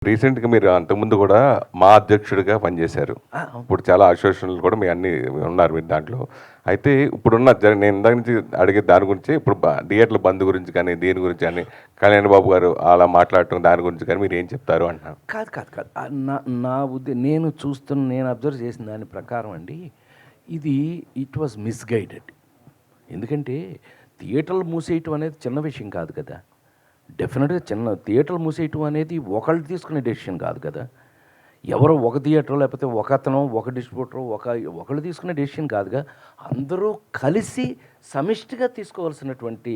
రీసెంట్‌గా మీరు అంతకుముందు కూడా మా అధ్యక్షుడిగా పనిచేశారు. అవును. ఇప్పుడు చాలా అసోసియేషన్‌లు కూడా మీ అన్నీ ఉన్నారు మీరు దాంట్లో. అయితే ఇప్పుడున్న నేను ఇందాక నుంచి అడిగే దాని గురించి ఇప్పుడు థియేటర్ల బంద్ గురించి కానీ, దీని గురించి కానీ, కళ్యాణ్ బాబు గారు అలా మాట్లాడటం దాని గురించి కానీ మీరు ఏం చెప్తారు అంటున్నాను. కాదు, కాదు, కాదు. నా నేను అబ్జర్వ్ చేసిన దాని ప్రకారం అండి, ఇది ఇట్ వాజ్ మిస్‌గైడెడ్. ఎందుకంటే థియేటర్లు మూసేయటం అనేది చిన్న విషయం కాదు కదా! డెఫినెట్‌గా థియేటర్లు మూసేయటం అనేది ఒకళ్ళు తీసుకునే డెసిషన్ కాదు కదా! ఎవరో ఒక థియేటరో లేకపోతే ఒకతనో, ఒక డిస్ట్రిబ్యూటరో ఒకళ్ళు తీసుకునే డెసిషన్ కాదుగా. అందరూ కలిసి సమిష్టిగా తీసుకోవాల్సినటువంటి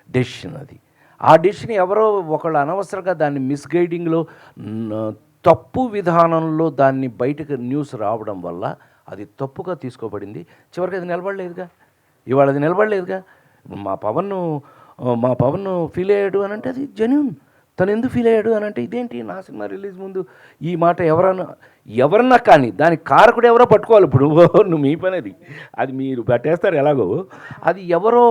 డెసిషన్ అది. ఆ డెసిషన్ ఎవరో ఒకళ్ళు అనవసరంగా దాన్ని మిస్‌గైడింగ్‌లో తప్పు విధానంలో దాన్ని బయటకు న్యూస్ రావడం వల్ల అది తప్పుగా తీసుకోబడింది. చివరికి అది నిలబడలేదుగా. ఇవాళ అది నిలబడలేదుగా. మా పవన్ ఫీల్ అయ్యాడు అని అంటే అది జెన్యూన్. తను ఎందుకు ఫీల్ అయ్యాడు అని అంటే ఇదేంటి నా సినిమా రిలీజ్ ముందు ఈ మాట ఎవరన్నా కానీ దానికి కారకుడు ఎవరో పట్టుకోవాలి. ఇప్పుడు నువ్వు మీ పని అది మీరు పట్టేస్తారు ఎలాగో. అది ఎవరో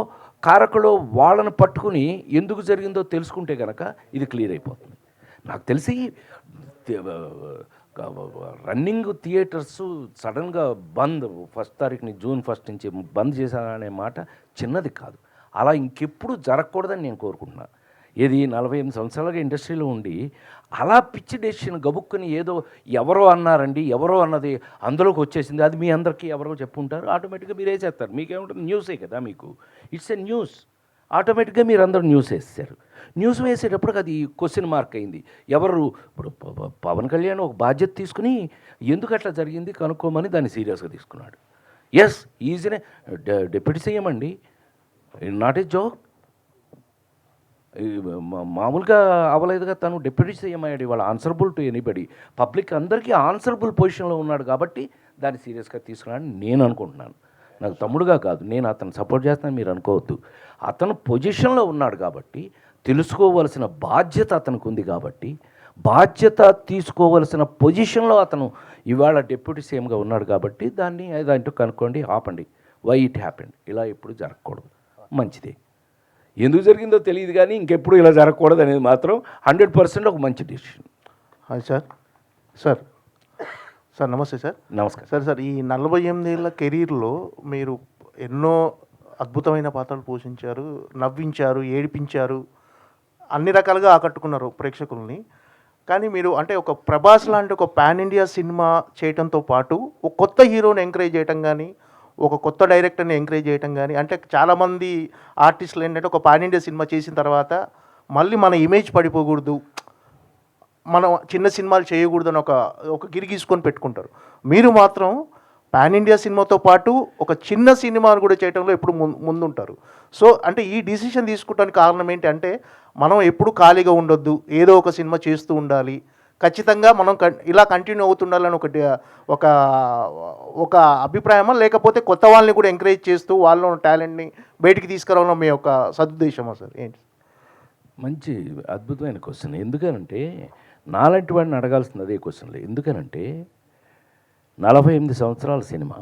కారకుడు వాళ్ళని పట్టుకుని ఎందుకు జరిగిందో తెలుసుకుంటే కనుక ఇది క్లియర్ అయిపోతుంది. నాకు తెలిసి రన్నింగ్ థియేటర్స్ సడన్గా బంద్ జూన్ 1 నుంచి బంద్ చేశారనే మాట చిన్నది కాదు. అలా ఇంకెప్పుడు జరగకూడదని నేను కోరుకుంటున్నాను. ఏది 48 సంవత్సరాలుగా ఇండస్ట్రీలో ఉండి అలా పిచ్చి డెసిషన్ గబుక్కుని ఏదో ఎవరో అన్నారండి, ఎవరో అన్నది అందులోకి వచ్చేసింది. అది మీ అందరికీ ఎవరో చెప్పుంటారు, ఆటోమేటిక్గా మీరు వేసేస్తారు. మీకేముంటుంది, న్యూసే కదా మీకు. It's a news. ఆటోమేటిక్గా మీరు అందరూ న్యూస్ వేసేసారు. న్యూస్ వేసేటప్పటికి అది క్వశ్చన్ మార్క్ అయింది. ఇప్పుడు పవన్ కళ్యాణ్ ఒక బాధ్యత తీసుకుని ఎందుకు అట్లా జరిగింది కనుక్కోమని దాన్ని సీరియస్గా తీసుకున్నాడు. ఎస్, ఈజీనే డిప్యూటీ సీఎం అండి, నాట్ ఏ జోక్. మామూలుగా అవ్వలేదుగా. తను డిప్యూటీ సీఎం అయ్యాడు. ఇవాళ ఆన్సరబుల్ టు ఎనీబడి. పబ్లిక్ అందరికీ ఆన్సరబుల్ పొజిషన్లో ఉన్నాడు కాబట్టి దాన్ని సీరియస్గా తీసుకున్నాడని నేను అనుకుంటున్నాను. నాకు తమ్ముడుగా కాదు, నేను అతను సపోర్ట్ చేస్తాను మీరు అనుకోవద్దు. అతను పొజిషన్లో ఉన్నాడు కాబట్టి తెలుసుకోవలసిన బాధ్యత అతనికి ఉంది కాబట్టి బాధ్యత తీసుకోవలసిన పొజిషన్లో అతను ఇవాళ డిప్యూటీ సీఎంగా ఉన్నాడు కాబట్టి దాన్ని ఏదంటూ కనుక్కోండి, ఆపండి. Why it happened. ఇలా ఎప్పుడు జరగకూడదు, మంచిదే. ఎందుకు జరిగిందో తెలియదు కానీ ఇంకెప్పుడు ఇలా జరగకూడదు అనేది మాత్రం 100% ఒక మంచి decision. Hi sir. Sir sir నమస్తే సార్. నమస్కారం సార్ ఈ 48 ఏళ్ళ కెరీర్లో మీరు ఎన్నో అద్భుతమైన పాత్రలు పోషించారు, నవ్వించారు, ఏడిపించారు, అన్ని రకాలుగా ఆకట్టుకున్నారు ప్రేక్షకుల్ని. కానీ మీరు అంటే ఒక ప్రభాస్ లాంటి ఒక పాన్ ఇండియా సినిమా చేయడంతో పాటు ఒక కొత్త హీరోని ఎంకరేజ్ చేయటం కానీ, ఒక కొత్త డైరెక్టర్ని ఎంకరేజ్ చేయటం కానీ, అంటే చాలామంది ఆర్టిస్టులు ఏంటంటే ఒక పాన్ ఇండియా సినిమా చేసిన తర్వాత మళ్ళీ మన ఇమేజ్ పడిపోకూడదు, మనం చిన్న సినిమాలు చేయకూడదు అని ఒక గిరి గీసుకొని పెట్టుకుంటారు. మీరు మాత్రం పాన్ ఇండియా సినిమాతో పాటు ఒక చిన్న సినిమాను కూడా చేయడంలో ఎప్పుడు ముందుంటారు. సో అంటే ఈ డిసిషన్ తీసుకోవడానికి కారణం ఏంటి అంటే మనం ఎప్పుడు ఖాళీగా ఉండొద్దు, ఏదో ఒక సినిమా చేస్తూ ఉండాలి, ఖచ్చితంగా మనం ఇలా కంటిన్యూ అవుతుండాలని ఒక ఒక అభిప్రాయమా, లేకపోతే కొత్త వాళ్ళని కూడా ఎంకరేజ్ చేస్తూ వాళ్ళలో టాలెంట్ని బయటికి తీసుకురావడం మీ యొక్క సదుద్దేశమా సార్ ఏంటి? మంచి అద్భుతమైన క్వశ్చన్. ఎందుకనంటే నాలాంటి వాడిని అడగాల్సింది అదే క్వశ్చన్లే. ఎందుకనంటే 48 సంవత్సరాల సినిమా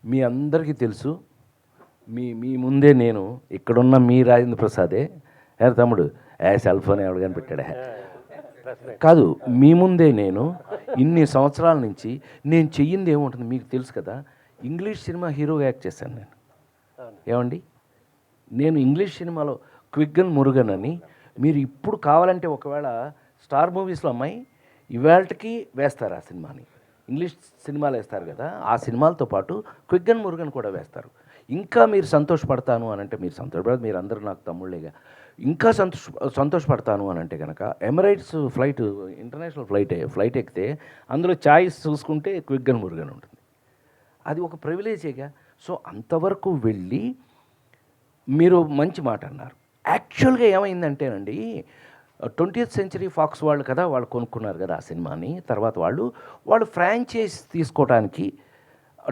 మీ అందరికీ తెలుసు. మీ ముందే నేను ఇక్కడున్న మీ రాజేంద్ర ప్రసాదే తమ్ముడు సెల్ ఫోన్ ఎవడు కనిపెట్టాడా కాదు, మీ ముందే నేను ఇన్ని సంవత్సరాల నుంచి నేను చెయ్యింది ఏముంటుంది మీకు తెలుసు కదా. ఇంగ్లీష్ సినిమా హీరోగా యాక్ట్ చేశాను నేను. ఏమండి, నేను ఇంగ్లీష్ సినిమాలో క్విగ్గన్ మురుగన్ అని మీరు ఇప్పుడు కావాలంటే ఒకవేళ స్టార్ మూవీస్లో అమ్మాయి ఇవాళకి వేస్తారు ఆ సినిమాని. ఇంగ్లీష్ సినిమాలు వేస్తారు కదా, ఆ సినిమాలతో పాటు క్విగ్గన్ మురుగన్ కూడా వేస్తారు. ఇంకా మీరు సంతోషపడతాను అని అంటే, మీరు సంతోషపడదు, మీరు అందరూ నాకు తమ్ముళ్ళేగా. ఇంకా సంతోషపడతాను అని అంటే కనుక ఎమిరేట్స్ ఇంటర్నేషనల్ ఫ్లైట్ ఎక్కితే అందులో ఛాయిస్ చూసుకుంటే క్విగ్గన్ మురుగన్ ఉంటుంది. అది ఒక ప్రివిలేజేగా. సో అంతవరకు వెళ్ళి మీరు మంచి మాట అన్నారు. యాక్చువల్గా ఏమైందంటేనండి, 20th సెంచరీ ఫాక్స్ వాళ్ళు కదా, వాళ్ళు కొనుక్కున్నారు కదా ఆ సినిమాని. తర్వాత వాళ్ళు ఫ్రాంచైజ్ తీసుకోవడానికి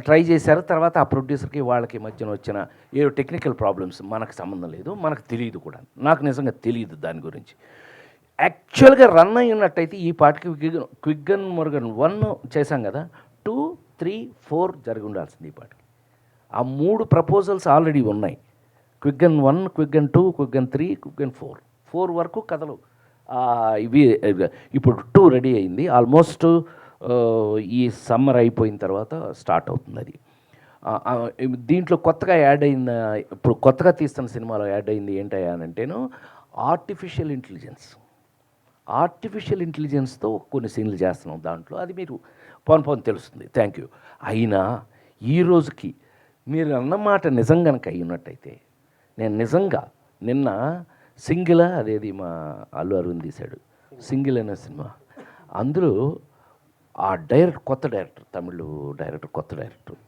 ట్రై చేశారు. తర్వాత ఆ ప్రొడ్యూసర్కి వాళ్ళకి మధ్యన వచ్చిన ఏదో టెక్నికల్ ప్రాబ్లమ్స్, మనకు సంబంధం లేదు, మనకు తెలియదు కూడా. నాకు నిజంగా తెలియదు దాని గురించి. యాక్చువల్గా రన్ అయి ఉన్నట్టయితే ఈ పాటికి క్విగ్గన్ మురుగన్ 1 చేశాం కదా, 2, 3, 4 జరిగి ఉండాల్సింది ఈ పాటికి. ఆ 3 ప్రపోజల్స్ ఆల్రెడీ ఉన్నాయి. క్విగ్గన్ 1, క్విగ్గన్ 2, క్విగ్గన్ 3, క్విగ్గన్ 4 వరకు కథలు ఇవి ఇప్పుడు 2 రెడీ అయింది ఆల్మోస్ట్. ఈ సమ్మర్ అయిపోయిన తర్వాత స్టార్ట్ అవుతుంది అది. దీంట్లో కొత్తగా యాడ్ అయిన, ఇప్పుడు కొత్తగా తీస్తున్న సినిమాలో యాడ్ అయింది ఏంటయ్యా అని అంటేను ఆర్టిఫిషియల్ ఇంటెలిజెన్స్తో కొన్ని సీన్లు చేస్తున్నాం దాంట్లో. అది మీరు పోను తెలుస్తుంది. Thank you. అయినా ఈ రోజుకి మీరు అన్నమాట నిజం కనుక అయి ఉన్నట్టయితే, నేను నిజంగా నిన్న అదేది మా అల్లు అరవింద్ తీశాడు సింగిల్ అనే సినిమా, అందులో ఆ కొత్త డైరెక్టర్, తమిళ్ డైరెక్టర్, కొత్త డైరెక్టర్